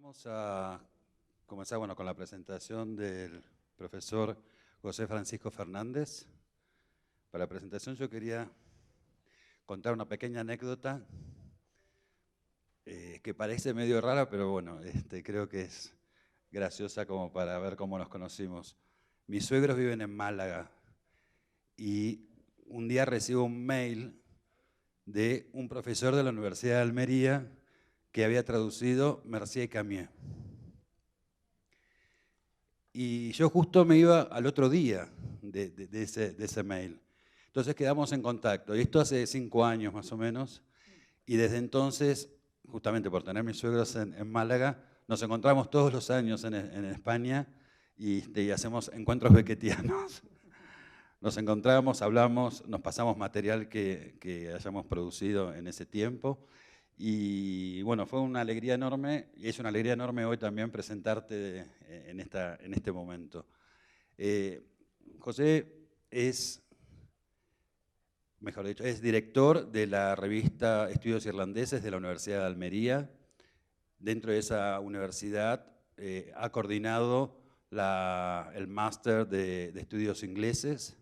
Vamos a comenzar con la presentación del profesor José Francisco Fernández. Para la presentación yo quería contar una pequeña anécdota que parece medio rara, pero bueno, creo que es graciosa como para ver cómo nos conocimos. Mis suegros viven en Málaga y un día recibo un mail de un profesor de la Universidad de Almería que había traducido Mercier y Camier. Y yo justo me iba al otro día de ese mail. Entonces quedamos en contacto. Y esto hace 5 años más o menos. Y desde entonces, justamente por tener mis suegros en Málaga, nos encontramos todos los años en España y hacemos encuentros beckettianos. Nos encontramos, hablamos, nos pasamos material que hayamos producido en ese tiempo. Y bueno, fue una alegría enorme, y es una alegría enorme hoy también presentarte en este momento. José es, mejor dicho, es director de la revista Estudios Irlandeses de la Universidad de Almería. Dentro de esa universidad ha coordinado el máster de Estudios Ingleses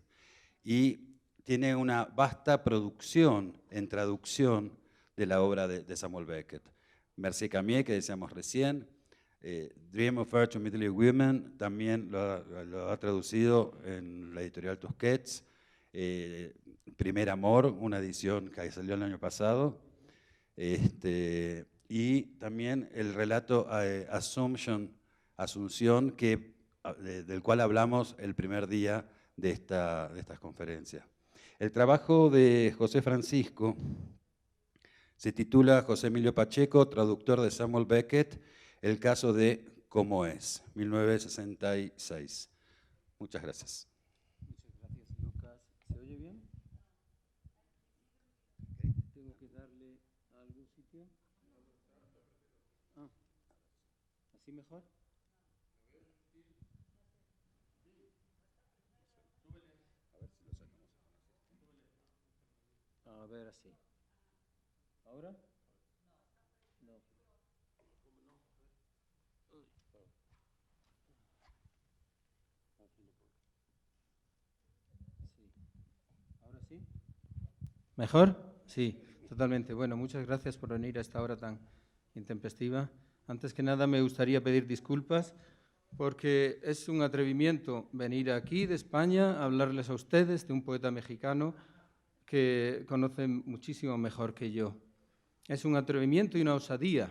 y tiene una vasta producción en traducción de la obra de Samuel Beckett. Mercier y Camier, que decíamos recién, Dream of Earth to Middle Women, también lo ha traducido en la editorial Tusquets. Primer Amor, una edición que salió el año pasado. Y también el relato Asunción, del cual hablamos el primer día de estas conferencias. El trabajo de José Francisco se titula José Emilio Pacheco, traductor de Samuel Beckett, el caso de Cómo es, 1966. Muchas gracias. Muchas gracias, Lucas. ¿Se oye bien? ¿Tengo que darle a algún sitio? Ah, ¿así mejor? A ver, así. ¿Ahora? No. Sí. ¿Ahora sí? ¿Mejor? Sí, totalmente. Bueno, muchas gracias por venir a esta hora tan intempestiva. Antes que nada me gustaría pedir disculpas porque es un atrevimiento venir aquí de España a hablarles a ustedes de un poeta mexicano que conocen muchísimo mejor que yo. Es un atrevimiento y una osadía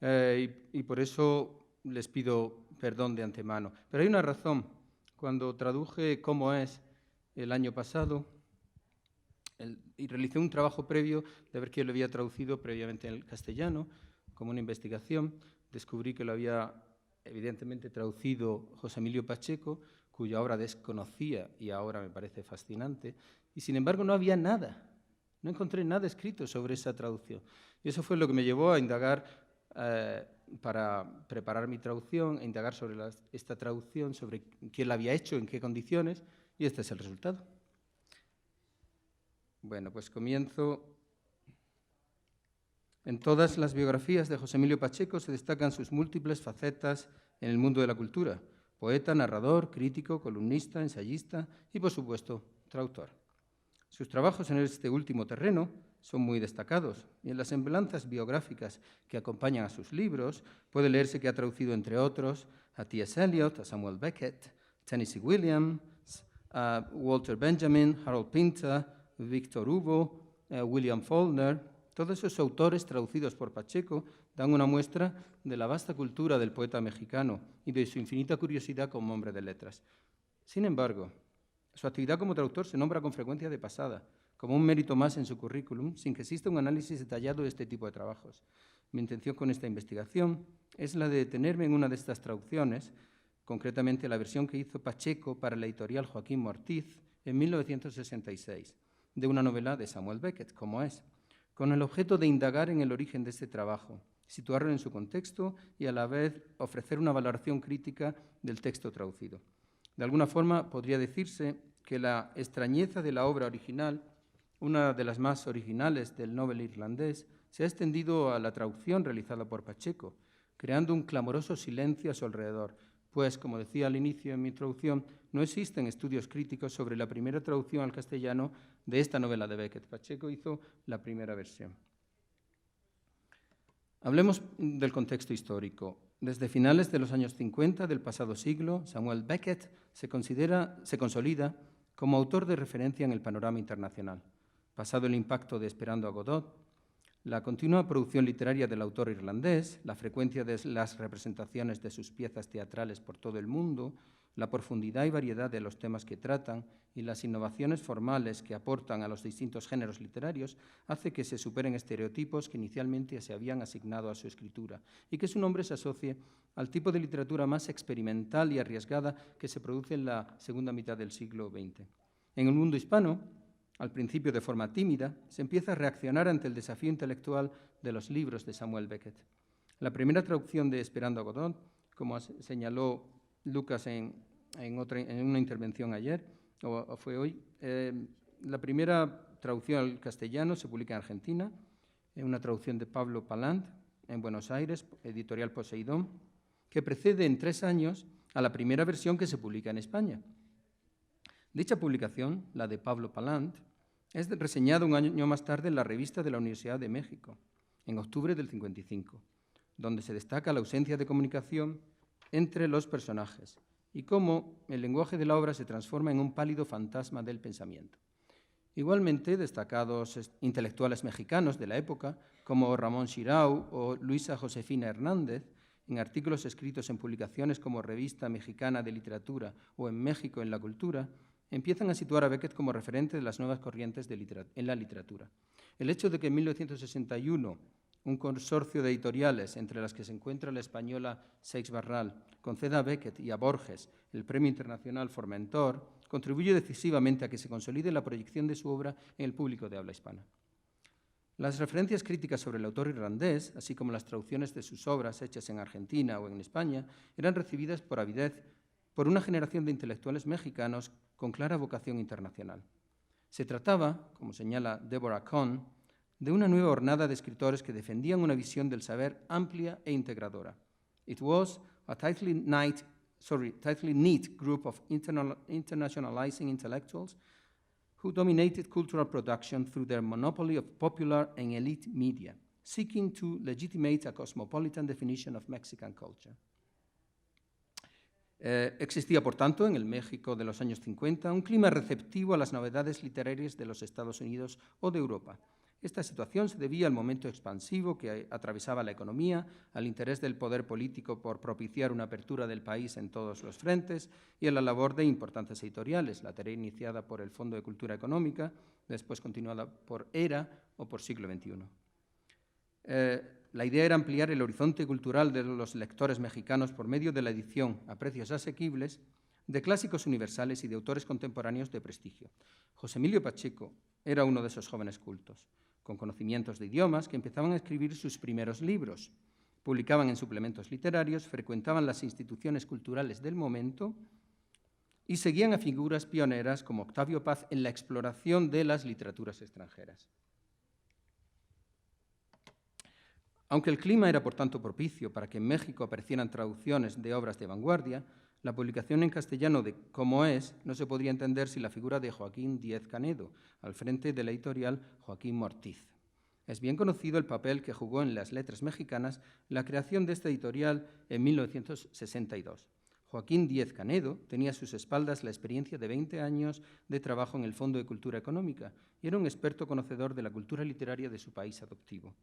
y por eso les pido perdón de antemano. Pero hay una razón. Cuando traduje Cómo es el año pasado y realicé un trabajo previo de ver quién lo había traducido previamente en el castellano, como una investigación, descubrí que lo había evidentemente traducido José Emilio Pacheco, cuya obra desconocía y ahora me parece fascinante, y sin embargo no había nada, no encontré nada escrito sobre esa traducción. Y eso fue lo que me llevó a indagar para preparar mi traducción, a indagar sobre esta traducción, sobre quién la había hecho, en qué condiciones, y este es el resultado. Bueno, pues comienzo. En todas las biografías de José Emilio Pacheco se destacan sus múltiples facetas en el mundo de la cultura: poeta, narrador, crítico, columnista, ensayista y, por supuesto, traductor. Sus trabajos en este último terreno son muy destacados y en las semblanzas biográficas que acompañan a sus libros puede leerse que ha traducido, entre otros, a T.S. Eliot, a Samuel Beckett, Tennessee Williams, a Walter Benjamin, Harold Pinter, Victor Hugo, William Faulkner. Todos esos autores traducidos por Pacheco dan una muestra de la vasta cultura del poeta mexicano y de su infinita curiosidad como hombre de letras. Sin embargo, su actividad como traductor se nombra con frecuencia de pasada, como un mérito más en su currículum, sin que exista un análisis detallado de este tipo de trabajos. Mi intención con esta investigación es la de detenerme en una de estas traducciones, concretamente la versión que hizo Pacheco para la editorial Joaquín Mortiz en 1966, de una novela de Samuel Beckett, Cómo es, con el objeto de indagar en el origen de este trabajo, situarlo en su contexto y a la vez ofrecer una valoración crítica del texto traducido. De alguna forma podría decirse que la extrañeza de la obra original, una de las más originales del novel irlandés, se ha extendido a la traducción realizada por Pacheco, creando un clamoroso silencio a su alrededor, pues, como decía al inicio en mi introducción, no existen estudios críticos sobre la primera traducción al castellano de esta novela de Beckett. Pacheco hizo la primera versión. Hablemos del contexto histórico. Desde finales de los años 50 del pasado siglo, Samuel Beckett se consolida como autor de referencia en el panorama internacional. Pasado el impacto de Esperando a Godot, la continua producción literaria del autor irlandés, la frecuencia de las representaciones de sus piezas teatrales por todo el mundo, la profundidad y variedad de los temas que tratan y las innovaciones formales que aportan a los distintos géneros literarios hace que se superen estereotipos que inicialmente se habían asignado a su escritura y que su nombre se asocie al tipo de literatura más experimental y arriesgada que se produce en la segunda mitad del siglo XX. En el mundo hispano, al principio de forma tímida, se empieza a reaccionar ante el desafío intelectual de los libros de Samuel Beckett. La primera traducción de Esperando a Godot, como señaló Lucas en una intervención ayer, o fue hoy, la primera traducción al castellano se publica en Argentina, en una traducción de Pablo Palant, en Buenos Aires, editorial Poseidón, que precede en 3 años a la primera versión que se publica en España. Dicha publicación, la de Pablo Palant, es reseñada un año más tarde en la revista de la Universidad de México, en octubre del 55, donde se destaca la ausencia de comunicación entre los personajes y cómo el lenguaje de la obra se transforma en un pálido fantasma del pensamiento. Igualmente, destacados intelectuales mexicanos de la época, como Ramón Xirau o Luisa Josefina Hernández, en artículos escritos en publicaciones como Revista Mexicana de Literatura o en México en la Cultura, empiezan a situar a Beckett como referente de las nuevas corrientes en la literatura. El hecho de que en 1961 un consorcio de editoriales, entre las que se encuentra la española Seix Barral, conceda a Beckett y a Borges el Premio Internacional Formentor, contribuye decisivamente a que se consolide la proyección de su obra en el público de habla hispana. Las referencias críticas sobre el autor irlandés, así como las traducciones de sus obras hechas en Argentina o en España, eran recibidas por avidez por una generación de intelectuales mexicanos con clara vocación internacional. Se trataba, como señala Deborah Cohn, de una nueva hornada de escritores que defendían una visión del saber amplia e integradora. It was a tightly knit group of internationalizing intellectuals who dominated cultural production through their monopoly of popular and elite media, seeking to legitimate a cosmopolitan definition of Mexican culture. Existía, por tanto, en el México de los años 50 un clima receptivo a las novedades literarias de los Estados Unidos o de Europa. Esta situación se debía al momento expansivo que atravesaba la economía, al interés del poder político por propiciar una apertura del país en todos los frentes y a la labor de importantes editoriales, la tarea iniciada por el Fondo de Cultura Económica, después continuada por ERA o por Siglo XXI. La idea era ampliar el horizonte cultural de los lectores mexicanos por medio de la edición a precios asequibles de clásicos universales y de autores contemporáneos de prestigio. José Emilio Pacheco era uno de esos jóvenes cultos, con conocimientos de idiomas, que empezaban a escribir sus primeros libros, publicaban en suplementos literarios, frecuentaban las instituciones culturales del momento y seguían a figuras pioneras como Octavio Paz en la exploración de las literaturas extranjeras. Aunque el clima era, por tanto, propicio para que en México aparecieran traducciones de obras de vanguardia, la publicación en castellano de Cómo es no se podría entender sin la figura de Joaquín Díez Canedo, al frente de la editorial Joaquín Mortiz. Es bien conocido el papel que jugó en las letras mexicanas la creación de esta editorial en 1962. Joaquín Díez Canedo tenía a sus espaldas la experiencia de 20 años de trabajo en el Fondo de Cultura Económica y era un experto conocedor de la cultura literaria de su país adoptivo.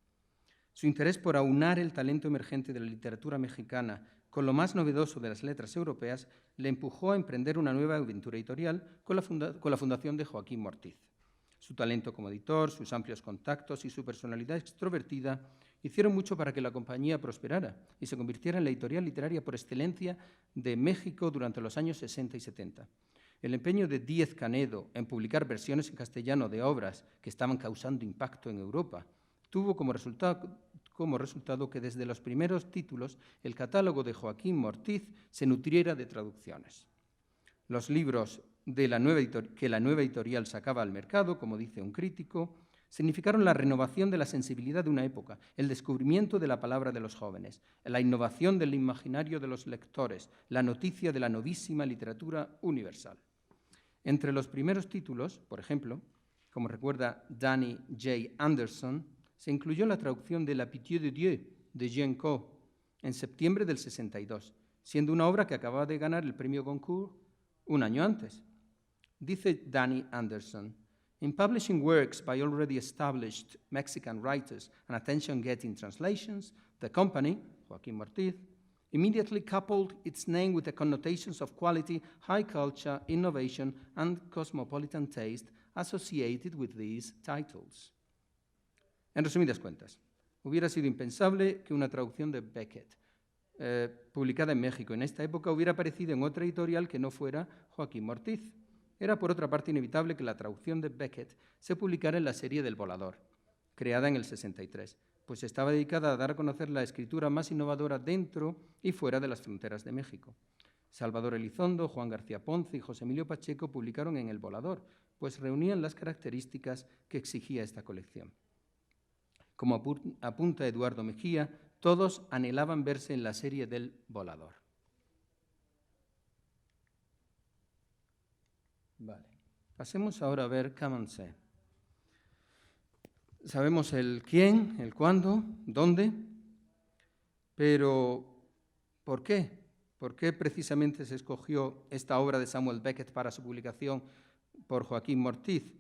Su interés por aunar el talento emergente de la literatura mexicana con lo más novedoso de las letras europeas le empujó a emprender una nueva aventura editorial con la fundación de Joaquín Mortiz. Su talento como editor, sus amplios contactos y su personalidad extrovertida hicieron mucho para que la compañía prosperara y se convirtiera en la editorial literaria por excelencia de México durante los años 60 y 70. El empeño de Díez Canedo en publicar versiones en castellano de obras que estaban causando impacto en Europa tuvo como resultado que desde los primeros títulos el catálogo de Joaquín Mortiz se nutriera de traducciones. Los libros que la nueva editorial sacaba al mercado, como dice un crítico, Significaron la renovación de la sensibilidad de una época, el descubrimiento de la palabra de los jóvenes, la innovación del imaginario de los lectores, la noticia de la novísima literatura universal. Entre los primeros títulos, por ejemplo, como recuerda Danny J. Anderson, se incluyó la traducción de La Pitié de Dieu, de Jean Co, en septiembre del 62, siendo una obra que acababa de ganar el premio Goncourt un año antes. Dice Danny Anderson, "In publishing works by already established Mexican writers and attention-getting translations, the company, Joaquín Mortiz, immediately coupled its name with the connotations of quality, high culture, innovation, and cosmopolitan taste associated with these titles." En resumidas cuentas, hubiera sido impensable que una traducción de Beckett, publicada en México en esta época, hubiera aparecido en otra editorial que no fuera Joaquín Mortiz. Era, por otra parte, inevitable que la traducción de Beckett se publicara en la serie del Volador, creada en el 63, pues estaba dedicada a dar a conocer la escritura más innovadora dentro y fuera de las fronteras de México. Salvador Elizondo, Juan García Ponce y José Emilio Pacheco publicaron en El Volador, pues reunían las características que exigía esta colección. Como apunta Eduardo Mejía, todos anhelaban verse en la serie del Volador. Vale. Pasemos ahora a ver Camoncé. Sabemos el quién, el cuándo, dónde, pero ¿por qué? ¿Por qué precisamente se escogió esta obra de Samuel Beckett para su publicación por Joaquín Mortiz?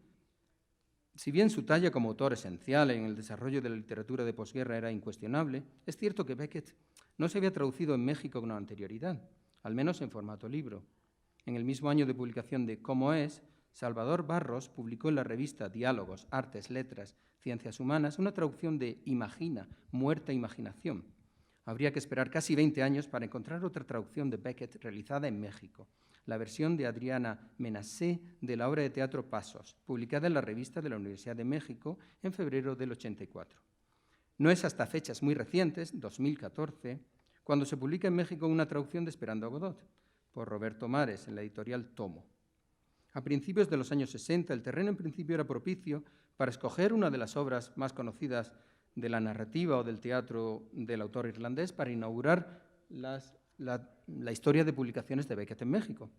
Si bien su talla como autor esencial en el desarrollo de la literatura de posguerra era incuestionable, es cierto que Beckett no se había traducido en México con anterioridad, al menos en formato libro. En el mismo año de publicación de Cómo es, Salvador Barros publicó en la revista Diálogos, Artes, Letras, Ciencias Humanas una traducción de Imagina, Muerta Imaginación. Habría que esperar casi 20 años para encontrar otra traducción de Beckett realizada en México, la versión de Adriana Menassé de la obra de teatro Pasos, publicada en la revista de la Universidad de México en febrero del 84. No es hasta fechas muy recientes, 2014, cuando se publica en México una traducción de Esperando a Godot, por Roberto Mares, en la editorial Tomo. A principios de los años 60, el terreno en principio era propicio para escoger una de las obras más conocidas de la narrativa o del teatro del autor irlandés para inaugurar la historia de publicaciones de Beckett en México.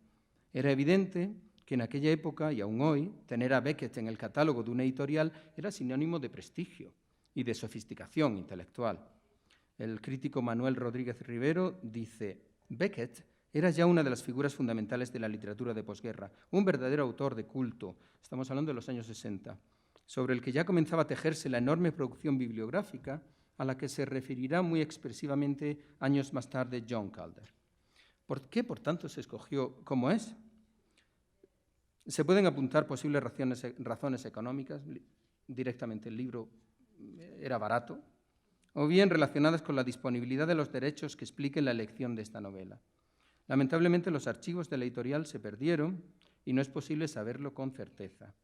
Era evidente que en aquella época, y aún hoy, tener a Beckett en el catálogo de una editorial era sinónimo de prestigio y de sofisticación intelectual. El crítico Manuel Rodríguez Rivero dice: Beckett era ya una de las figuras fundamentales de la literatura de posguerra, un verdadero autor de culto, estamos hablando de los años 60, sobre el que ya comenzaba a tejerse la enorme producción bibliográfica a la que se referirá muy expresivamente años más tarde John Calder. ¿Por qué, por tanto, se escogió Cómo es? Se pueden apuntar posibles razones económicas, directamente el libro era barato, o bien relacionadas con la disponibilidad de los derechos que expliquen la elección de esta novela. Lamentablemente, los archivos de la editorial se perdieron y no es posible saberlo con certeza.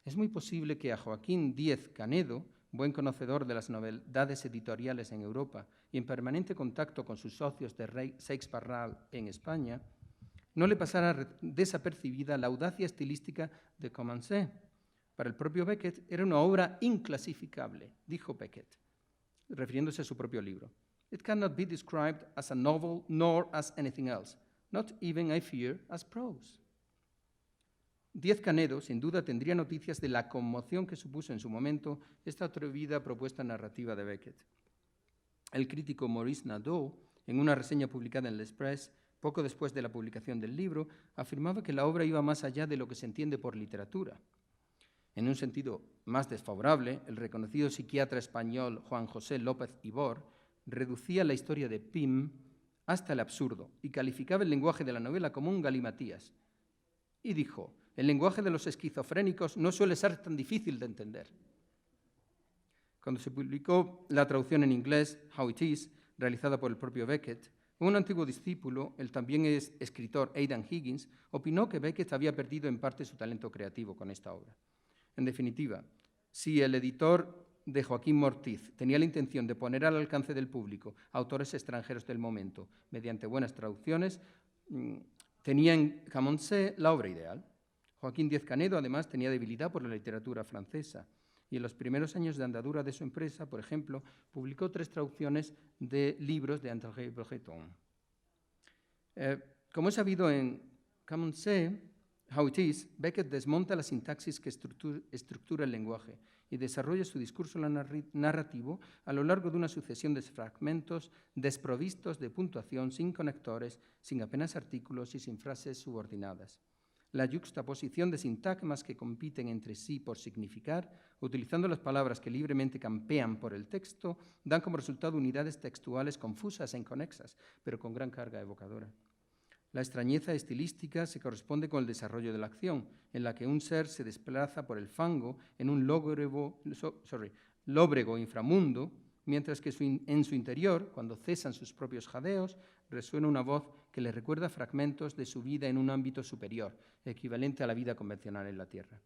Es muy posible que a Joaquín Díez Canedo, buen conocedor de las novedades editoriales en Europa y en permanente contacto con sus socios de Seix Barral en España, no le pasara desapercibida la audacia estilística de Camoncé. Para el propio Beckett era una obra inclasificable, dijo Beckett, refiriéndose a su propio libro. It cannot be described as a novel nor as anything else, not even, I fear, as prose. Díez Canedo, sin duda, tendría noticias de la conmoción que supuso en su momento esta atrevida propuesta narrativa de Beckett. El crítico Maurice Nadeau, en una reseña publicada en l'Express, poco después de la publicación del libro, afirmaba que la obra iba más allá de lo que se entiende por literatura. En un sentido más desfavorable, el reconocido psiquiatra español Juan José López Ibor reducía la historia de Pym hasta el absurdo y calificaba el lenguaje de la novela como un galimatías. Y dijo: el lenguaje de los esquizofrénicos no suele ser tan difícil de entender. Cuando se publicó la traducción en inglés, How It Is, realizada por el propio Beckett, un antiguo discípulo, el también escritor Aidan Higgins, opinó que Beckett había perdido en parte su talento creativo con esta obra. En definitiva, si el editor de Joaquín Mortiz tenía la intención de poner al alcance del público autores extranjeros del momento mediante buenas traducciones, tenía en Camoncé la obra ideal. Joaquín Díez Canedo, además, tenía debilidad por la literatura francesa y en los primeros años de andadura de su empresa, por ejemplo, publicó 3 traducciones de libros de André Breton. Como es sabido en Come on Say How It Is, Beckett desmonta la sintaxis que estructura el lenguaje y desarrolla su discurso narrativo a lo largo de una sucesión de fragmentos desprovistos de puntuación, sin conectores, sin apenas artículos y sin frases subordinadas. La yuxtaposición de sintagmas que compiten entre sí por significar, utilizando las palabras que libremente campean por el texto, dan como resultado unidades textuales confusas e inconexas, pero con gran carga evocadora. La extrañeza estilística se corresponde con el desarrollo de la acción, en la que un ser se desplaza por el fango en un lóbrego inframundo, mientras que en su interior, cuando cesan sus propios jadeos, resuena una voz que le recuerda fragmentos de su vida en un ámbito superior, equivalente a la vida convencional en la Tierra.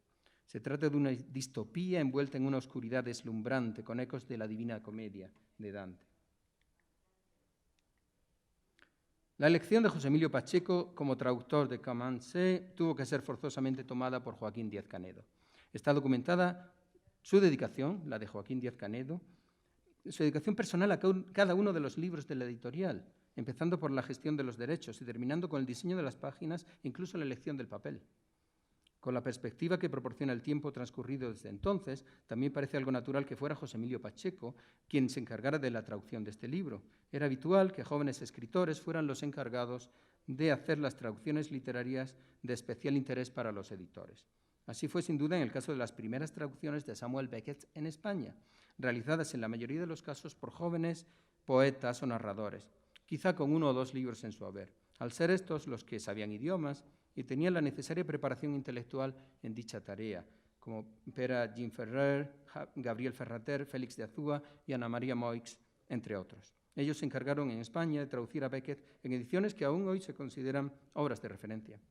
Se trata de una distopía envuelta en una oscuridad deslumbrante, con ecos de la Divina Comedia de Dante. La elección de José Emilio Pacheco como traductor de Come on Say tuvo que ser forzosamente tomada por Joaquín Díez Canedo. Está documentada su dedicación, la de Joaquín Díez Canedo, su dedicación personal a cada uno de los libros de la editorial, empezando por la gestión de los derechos y terminando con el diseño de las páginas e incluso la elección del papel. Con la perspectiva que proporciona el tiempo transcurrido desde entonces, también parece algo natural que fuera José Emilio Pacheco quien se encargara de la traducción de este libro. Era habitual que jóvenes escritores fueran los encargados de hacer las traducciones literarias de especial interés para los editores. Así fue sin duda en el caso de las primeras traducciones de Samuel Beckett en España, realizadas en la mayoría de los casos por jóvenes poetas o narradores, quizá con 1 o 2 libros en su haber. Al ser estos los que sabían idiomas y tenían la necesaria preparación intelectual en dicha tarea, como Pere Gimferrer, Gabriel Ferrater, Félix de Azúa y Ana María Moix, entre otros. Ellos se encargaron en España de traducir a Beckett en ediciones que aún hoy se consideran obras de referencia.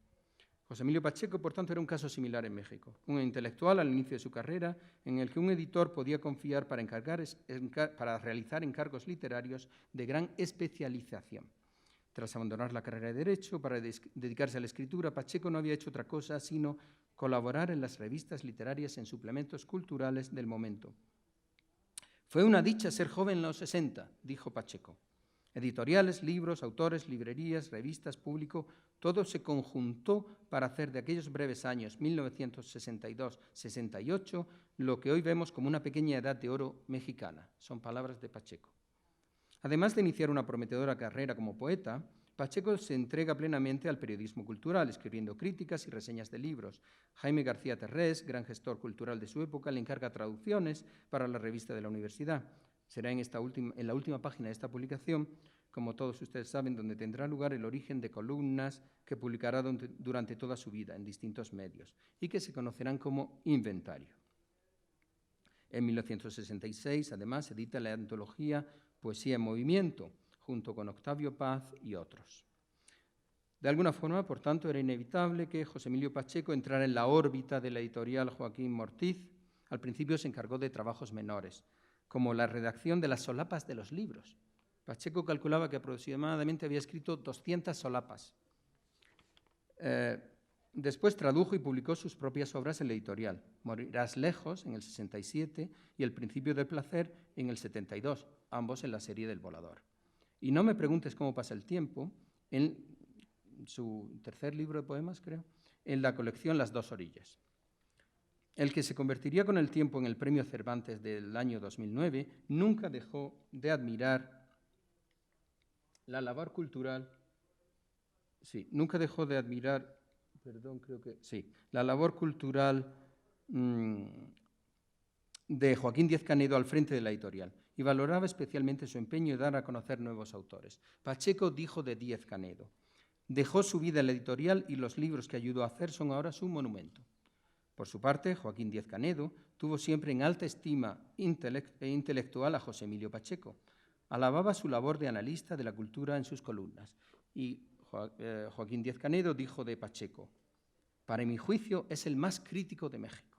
José Emilio Pacheco, por tanto, era un caso similar en México, un intelectual al inicio de su carrera en el que un editor podía confiar para realizar encargos literarios de gran especialización. Tras abandonar la carrera de Derecho para dedicarse a la escritura, Pacheco no había hecho otra cosa sino colaborar en las revistas literarias en suplementos culturales del momento. Fue una dicha ser joven en los 60, dijo Pacheco. Editoriales, libros, autores, librerías, revistas, público, todo se conjuntó para hacer de aquellos breves años, 1962-68, lo que hoy vemos como una pequeña edad de oro mexicana. Son palabras de Pacheco. Además de iniciar una prometedora carrera como poeta, Pacheco se entrega plenamente al periodismo cultural, escribiendo críticas y reseñas de libros. Jaime García Terrés, gran gestor cultural de su época, le encarga traducciones para la revista de la universidad. Será en la última página de esta publicación, como todos ustedes saben, donde tendrá lugar el origen de columnas que publicará durante toda su vida en distintos medios y que se conocerán como Inventario. En 1966, además, edita la antología Poesía en Movimiento, junto con Octavio Paz y otros. De alguna forma, por tanto, era inevitable que José Emilio Pacheco entrara en la órbita de la editorial Joaquín Mortiz. Al principio se encargó de trabajos menores, como la redacción de las solapas de los libros. Pacheco calculaba que aproximadamente había escrito 200 solapas. Después tradujo y publicó sus propias obras en la editorial. Morirás lejos, en el 67, y El principio del placer, en el 72, ambos en la serie del Volador. Y no me preguntes cómo pasa el tiempo, en su tercer libro de poemas, creo, en la colección Las dos orillas. El que se convertiría con el tiempo en el Premio Cervantes del año 2009, nunca dejó de admirar la labor cultural, la labor cultural de Joaquín Díez Canedo al frente de la editorial y valoraba especialmente su empeño en dar a conocer nuevos autores. Pacheco dijo de Díez Canedo: dejó su vida en la editorial y los libros que ayudó a hacer son ahora su monumento. Por su parte, Joaquín Díez Canedo tuvo siempre en alta estima intelectual a José Emilio Pacheco. Alababa su labor de analista de la cultura en sus columnas. Y Joaquín Díez Canedo dijo de Pacheco: para mi juicio es el más crítico de México.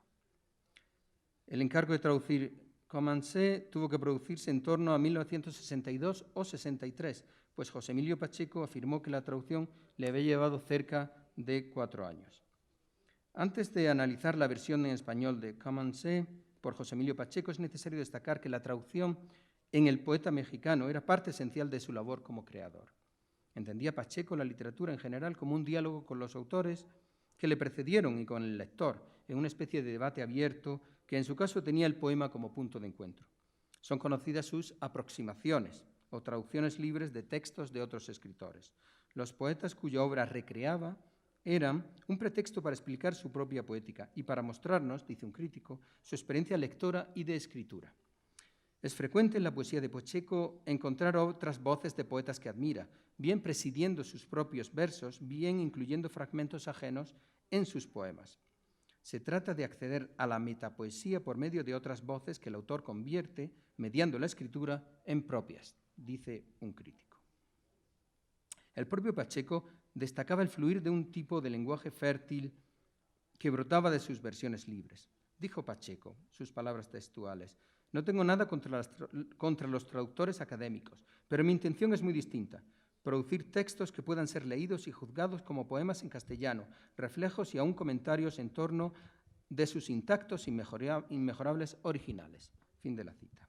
El encargo de traducir Come on Say tuvo que producirse en torno a 1962 o 63, pues José Emilio Pacheco afirmó que la traducción le había llevado cerca de 4 años. Antes de analizar la versión en español de Come on Say, por José Emilio Pacheco, es necesario destacar que la traducción en el poeta mexicano era parte esencial de su labor como creador. Entendía Pacheco la literatura en general como un diálogo con los autores que le precedieron y con el lector, en una especie de debate abierto que en su caso tenía el poema como punto de encuentro. Son conocidas sus aproximaciones o traducciones libres de textos de otros escritores. Los poetas cuya obra recreaba eran un pretexto para explicar su propia poética y para mostrarnos, dice un crítico, su experiencia lectora y de escritura. Es frecuente en la poesía de Pacheco encontrar otras voces de poetas que admira, bien presidiendo sus propios versos, bien incluyendo fragmentos ajenos en sus poemas. Se trata de acceder a la metapoesía por medio de otras voces que el autor convierte, mediando la escritura, en propias, dice un crítico. El propio Pacheco destacaba el fluir de un tipo de lenguaje fértil que brotaba de sus versiones libres. Dijo Pacheco, sus palabras textuales: «No tengo nada contra los traductores académicos, pero mi intención es muy distinta. Producir textos que puedan ser leídos y juzgados como poemas en castellano, reflejos y aún comentarios en torno de sus intactos e inmejorables originales». Fin de la cita.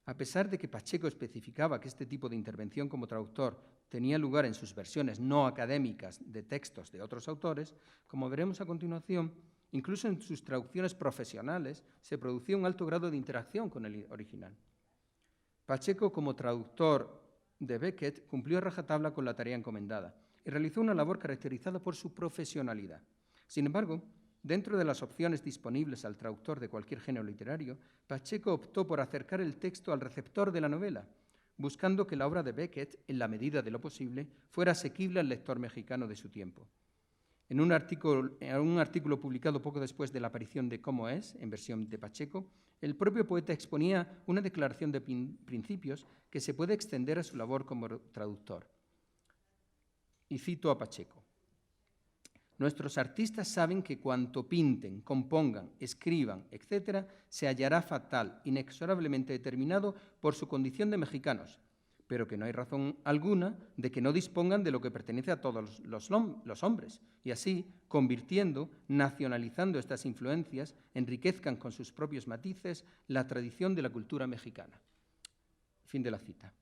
A pesar de que Pacheco especificaba que este tipo de intervención como traductor tenía lugar en sus versiones no académicas de textos de otros autores, como veremos a continuación, incluso en sus traducciones profesionales se producía un alto grado de interacción con el original. Pacheco, como traductor de Beckett, cumplió a rajatabla con la tarea encomendada y realizó una labor caracterizada por su profesionalidad. Sin embargo, dentro de las opciones disponibles al traductor de cualquier género literario, Pacheco optó por acercar el texto al receptor de la novela, buscando que la obra de Beckett, en la medida de lo posible, fuera asequible al lector mexicano de su tiempo. En un artículo publicado poco después de la aparición de Cómo es, en versión de Pacheco, el propio poeta exponía una declaración de principios que se puede extender a su labor como traductor. Y cito a Pacheco: «Nuestros artistas saben que cuanto pinten, compongan, escriban, etc., se hallará fatal, inexorablemente determinado por su condición de mexicanos, pero que no hay razón alguna de que no dispongan de lo que pertenece a todos los hombres, y así, convirtiendo, nacionalizando estas influencias, enriquezcan con sus propios matices la tradición de la cultura mexicana». Fin de la cita.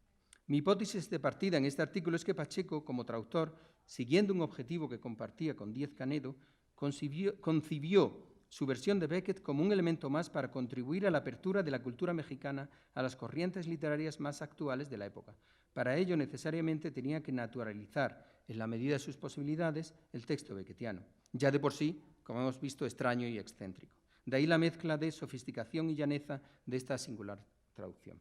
Mi hipótesis de partida en este artículo es que Pacheco, como traductor, siguiendo un objetivo que compartía con Díez Canedo, concibió su versión de Beckett como un elemento más para contribuir a la apertura de la cultura mexicana a las corrientes literarias más actuales de la época. Para ello, necesariamente tenía que naturalizar, en la medida de sus posibilidades, el texto beckettiano, ya de por sí, como hemos visto, extraño y excéntrico. De ahí la mezcla de sofisticación y llaneza de esta singular traducción.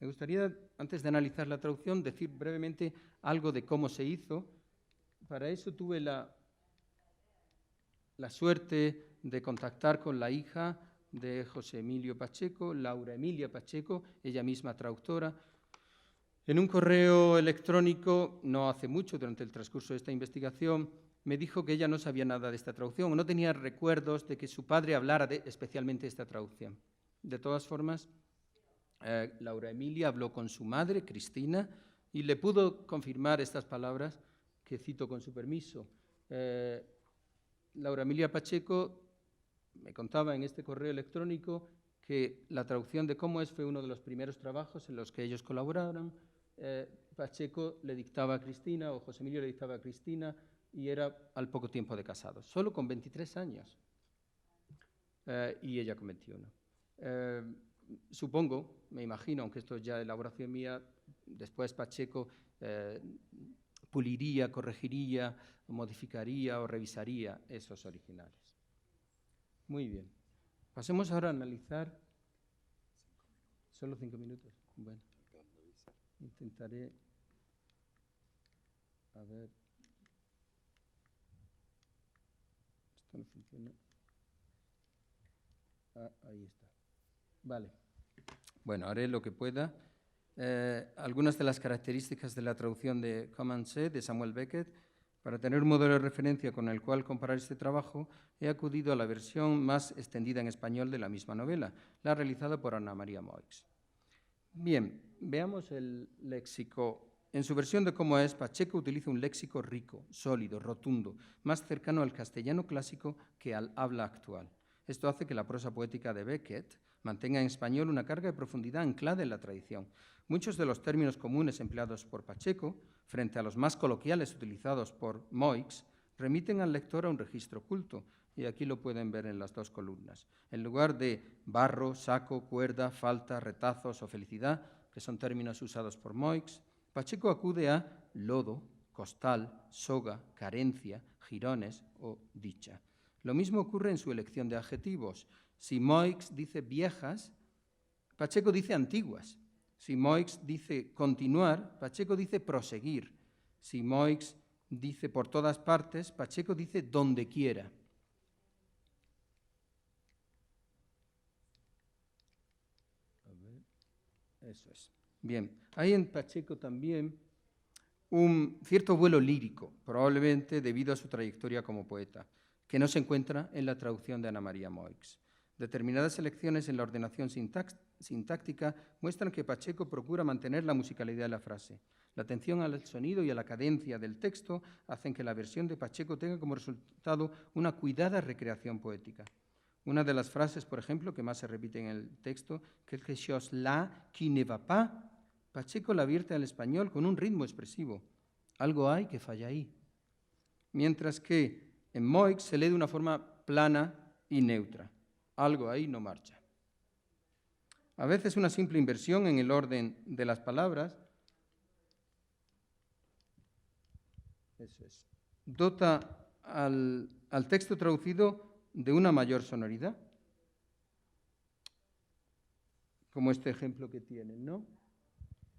Me gustaría, antes de analizar la traducción, decir brevemente algo de cómo se hizo. Para eso tuve la suerte de contactar con la hija de José Emilio Pacheco, Laura Emilia Pacheco, ella misma traductora. En un correo electrónico, no hace mucho, durante el transcurso de esta investigación, me dijo que ella no sabía nada de esta traducción, no tenía recuerdos de que su padre hablara especialmente de esta traducción. De todas formas, Laura Emilia habló con su madre, Cristina, y le pudo confirmar estas palabras que cito con su permiso. Laura Emilia Pacheco me contaba en este correo electrónico que la traducción de Cómo es fue uno de los primeros trabajos en los que ellos colaboraron. Pacheco le dictaba a Cristina, o José Emilio le dictaba a Cristina, y era al poco tiempo de casados, solo con 23 años, y ella con 21. Supongo, me imagino, aunque esto es ya elaboración mía, después Pacheco puliría, corregiría, modificaría o revisaría esos originales. Muy bien. Pasemos ahora a analizar. ¿Solo 5 minutos? Bueno. Intentaré. A ver. Esto no funciona. Ah, ahí está. Vale. Bueno, haré lo que pueda. Algunas de las características de la traducción de Come Say de Samuel Beckett. Para tener un modelo de referencia con el cual comparar este trabajo, he acudido a la versión más extendida en español de la misma novela, la realizada por Ana María Moix. Bien, veamos el léxico. En su versión de Cómo es, Pacheco utiliza un léxico rico, sólido, rotundo, más cercano al castellano clásico que al habla actual. Esto hace que la prosa poética de Beckett mantenga en español una carga de profundidad anclada en la tradición. Muchos de los términos comunes empleados por Pacheco, frente a los más coloquiales utilizados por Moix, remiten al lector a un registro culto, y aquí lo pueden ver en las dos columnas. En lugar de barro, saco, cuerda, falta, retazos o felicidad, que son términos usados por Moix, Pacheco acude a lodo, costal, soga, carencia, jirones o dicha. Lo mismo ocurre en su elección de adjetivos. Si Moix dice viejas, Pacheco dice antiguas. Si Moix dice continuar, Pacheco dice proseguir. Si Moix dice por todas partes, Pacheco dice donde quiera. Eso es. Bien, hay en Pacheco también un cierto vuelo lírico, probablemente debido a su trayectoria como poeta, que no se encuentra en la traducción de Ana María Moix. Determinadas selecciones en la ordenación sintáctica muestran que Pacheco procura mantener la musicalidad de la frase. La atención al sonido y a la cadencia del texto hacen que la versión de Pacheco tenga como resultado una cuidada recreación poética. Una de las frases, por ejemplo, que más se repite en el texto, quelque chose là qui ne va pas, Pacheco la vierte al español con un ritmo expresivo. Algo hay que falla ahí. Mientras que en Moix se lee de una forma plana y neutra. Algo ahí no marcha. A veces una simple inversión en el orden de las palabras dota al texto traducido de una mayor sonoridad, como este ejemplo que tienen, ¿no?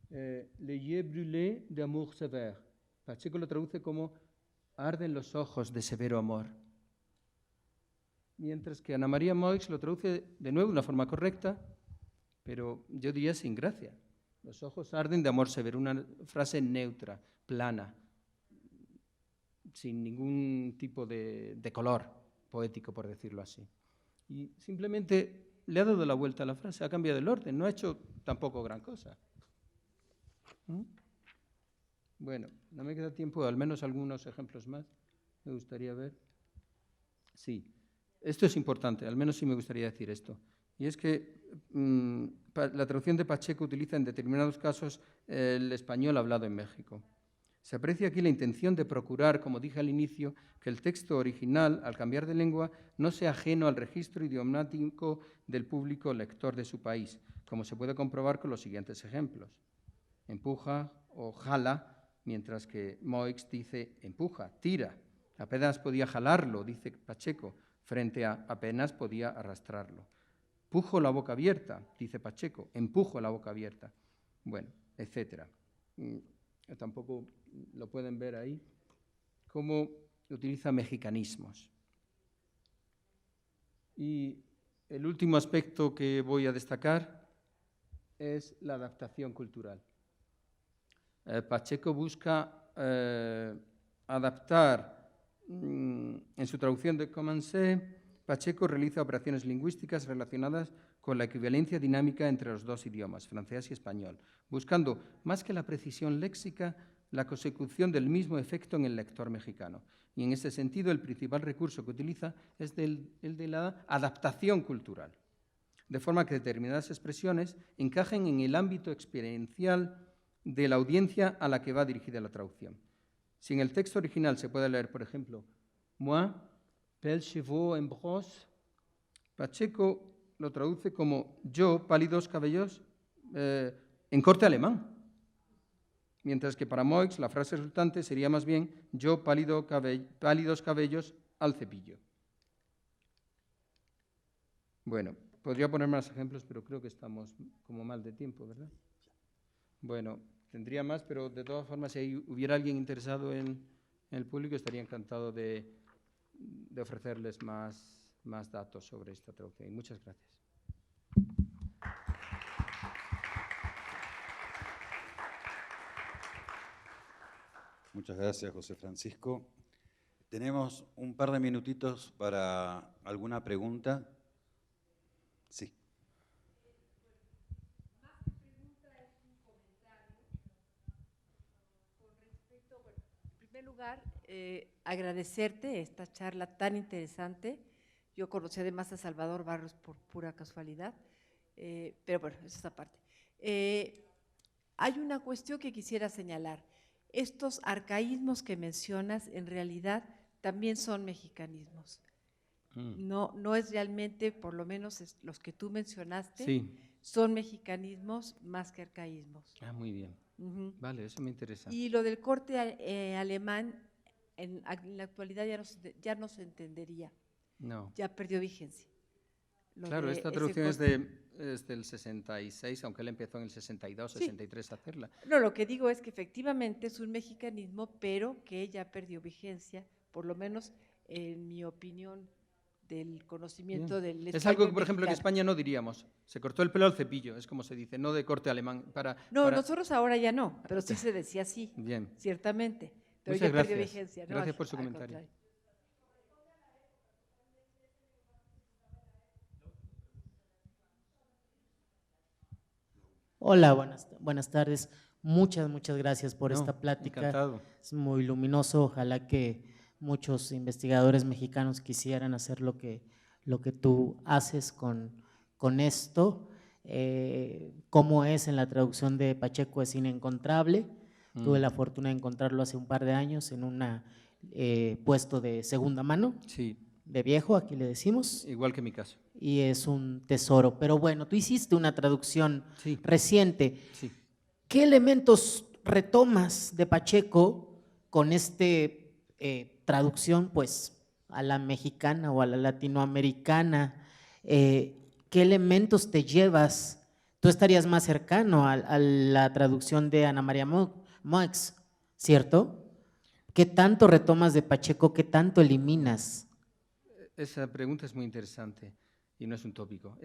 Les yeux brûlés d'amour sévère. Pacheco lo traduce como arden los ojos de severo amor. Mientras que Ana María Moix lo traduce de nuevo de una forma correcta, pero yo diría sin gracia. Los ojos arden de amor severo, una frase neutra, plana, sin ningún tipo de color poético, por decirlo así. Y simplemente le ha dado la vuelta a la frase, ha cambiado el orden, no ha hecho tampoco gran cosa. Bueno, no me queda tiempo, al menos algunos ejemplos más me gustaría ver. Sí, esto es importante, al menos sí me gustaría decir esto. Y es que la traducción de Pacheco utiliza en determinados casos el español hablado en México. Se aprecia aquí la intención de procurar, como dije al inicio, que el texto original, al cambiar de lengua, no sea ajeno al registro idiomático del público lector de su país, como se puede comprobar con los siguientes ejemplos. Empuja o jala, mientras que Moix dice empuja, tira. Apenas podía jalarlo, dice Pacheco, frente a apenas podía arrastrarlo. Pujo la boca abierta, dice Pacheco, empujo la boca abierta. Bueno, etcétera. Tampoco lo pueden ver ahí, cómo utiliza mexicanismos. Y el último aspecto que voy a destacar es la adaptación cultural. Pacheco busca adaptar, en su traducción de Commencé, Pacheco realiza operaciones lingüísticas relacionadas con la equivalencia dinámica entre los dos idiomas, francés y español, buscando, más que la precisión léxica, la consecución del mismo efecto en el lector mexicano. Y en ese sentido, el principal recurso que utiliza es el de la adaptación cultural, de forma que determinadas expresiones encajen en el ámbito experiencial de la audiencia a la que va dirigida la traducción. Si en el texto original se puede leer, por ejemplo, moi, belles cheveux en brosse, Pacheco lo traduce como yo, pálidos cabellos, en corte alemán. Mientras que para Moix la frase resultante sería más bien yo, pálidos cabellos al cepillo. Bueno, podría poner más ejemplos, pero creo que estamos como mal de tiempo, ¿verdad? Bueno, tendría más, pero de todas formas, si hubiera alguien interesado en el público, estaría encantado de ofrecerles más datos sobre esta traducción. Y muchas gracias. Muchas gracias, José Francisco. Tenemos un par de minutitos para alguna pregunta. Sí. Más que pregunta es un comentario con respecto, en primer lugar, agradecerte esta charla tan interesante. Yo conocí además a Salvador Barros por pura casualidad, pero bueno, esa es aparte. Hay una cuestión que quisiera señalar. Estos arcaísmos que mencionas en realidad también son mexicanismos. No es realmente, por lo menos los que tú mencionaste, Sí. son mexicanismos más que arcaísmos. Ah, muy bien. Vale, eso me interesa. Y lo del corte alemán, en la actualidad ya no se entendería, No. ya perdió vigencia. Claro, esta traducción es del 66, aunque él empezó en el 62, Sí. 63 a hacerla. No, lo que digo es que efectivamente es un mexicanismo, pero que ya perdió vigencia, por lo menos en mi opinión, del conocimiento Bien. del Es algo que, español por ejemplo, en mexicano. España no diríamos. Se cortó el pelo al cepillo, es como se dice, no de corte alemán. No, nosotros ahora ya no, pero sí se decía así, Bien. ciertamente. Pero Muchas ya perdió gracias. vigencia. ¿No? Gracias por su Al comentario. contrario. Hola, buenas tardes. Muchas gracias por No, esta plática. encantado. Es muy luminoso. Ojalá que muchos investigadores mexicanos quisieran hacer lo que tú haces con esto. Cómo es en la traducción de Pacheco es inencontrable. Tuve la fortuna de encontrarlo hace un par de años en un puesto de segunda mano, Sí, de viejo, aquí le decimos. igual que mi caso. Y es un tesoro. Pero bueno, tú hiciste una traducción Sí. reciente. Sí. ¿Qué elementos retomas de Pacheco con traducción pues a la mexicana o a la latinoamericana? ¿Qué elementos te llevas? Tú estarías más cercano a la traducción de Ana María Moix, ¿cierto? ¿Qué tanto retomas de Pacheco? ¿Qué tanto eliminas? Esa pregunta es muy interesante y no es un tópico.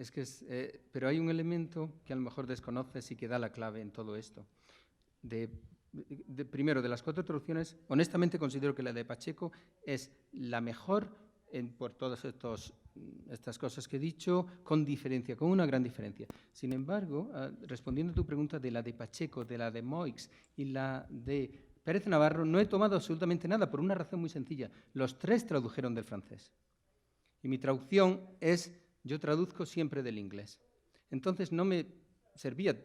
Pero hay un elemento que a lo mejor desconoces y que da la clave en todo esto. Primero, de las 4 traducciones, honestamente considero que la de Pacheco es la mejor por todas estas cosas que he dicho, con diferencia, con una gran diferencia. Sin embargo, respondiendo a tu pregunta de la de Pacheco, de la de Moix y la de Pérez Navarro, no he tomado absolutamente nada por una razón muy sencilla. Los 3 tradujeron del francés. Y mi traducción yo traduzco siempre del inglés. Entonces no me servía,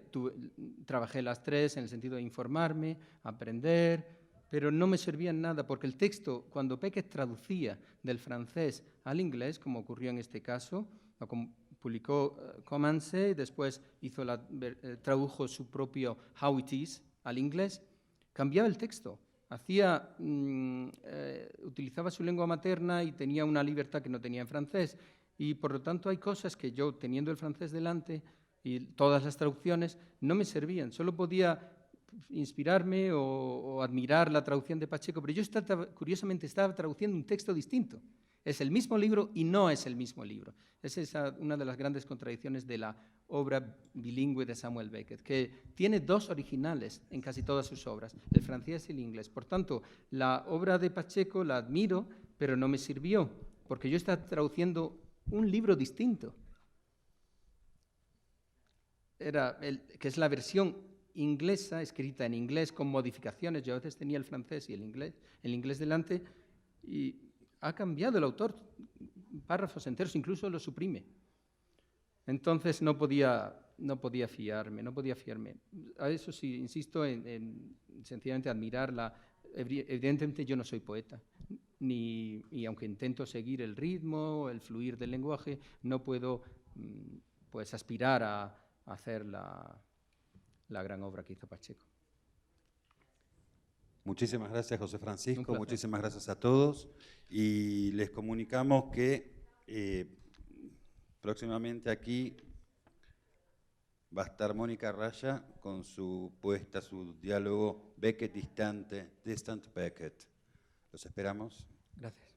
trabajé las 3 en el sentido de informarme, aprender, pero no me servía en nada, porque el texto, cuando Beckett traducía del francés al inglés, como ocurrió en este caso, publicó Comanche, después tradujo su propio How It Is al inglés, cambiaba el texto. Utilizaba su lengua materna y tenía una libertad que no tenía en francés. Y por lo tanto hay cosas que yo, teniendo el francés delante y todas las traducciones, no me servían. Solo podía inspirarme o admirar la traducción de Pacheco, pero yo curiosamente estaba traduciendo un texto distinto. Es el mismo libro y no es el mismo libro. Esa es una de las grandes contradicciones de la obra bilingüe de Samuel Beckett, que tiene 2 originales en casi todas sus obras, el francés y el inglés. Por tanto, la obra de Pacheco la admiro, pero no me sirvió, porque yo estaba traduciendo un libro distinto. Que es la versión inglesa, escrita en inglés con modificaciones. Yo a veces tenía el francés y el inglés delante, y ha cambiado el autor párrafos enteros, incluso los suprime. Entonces no podía fiarme. A eso sí, insisto en sencillamente admirarla. Evidentemente yo no soy poeta, y aunque intento seguir el ritmo, el fluir del lenguaje, no puedo pues aspirar a hacer la gran obra que hizo Pacheco. Muchísimas gracias, José Francisco. Un placer. Muchísimas gracias a todos. Y les comunicamos que próximamente aquí va a estar Mónica Raya con su diálogo Beckett Distant Beckett. Los esperamos. Gracias.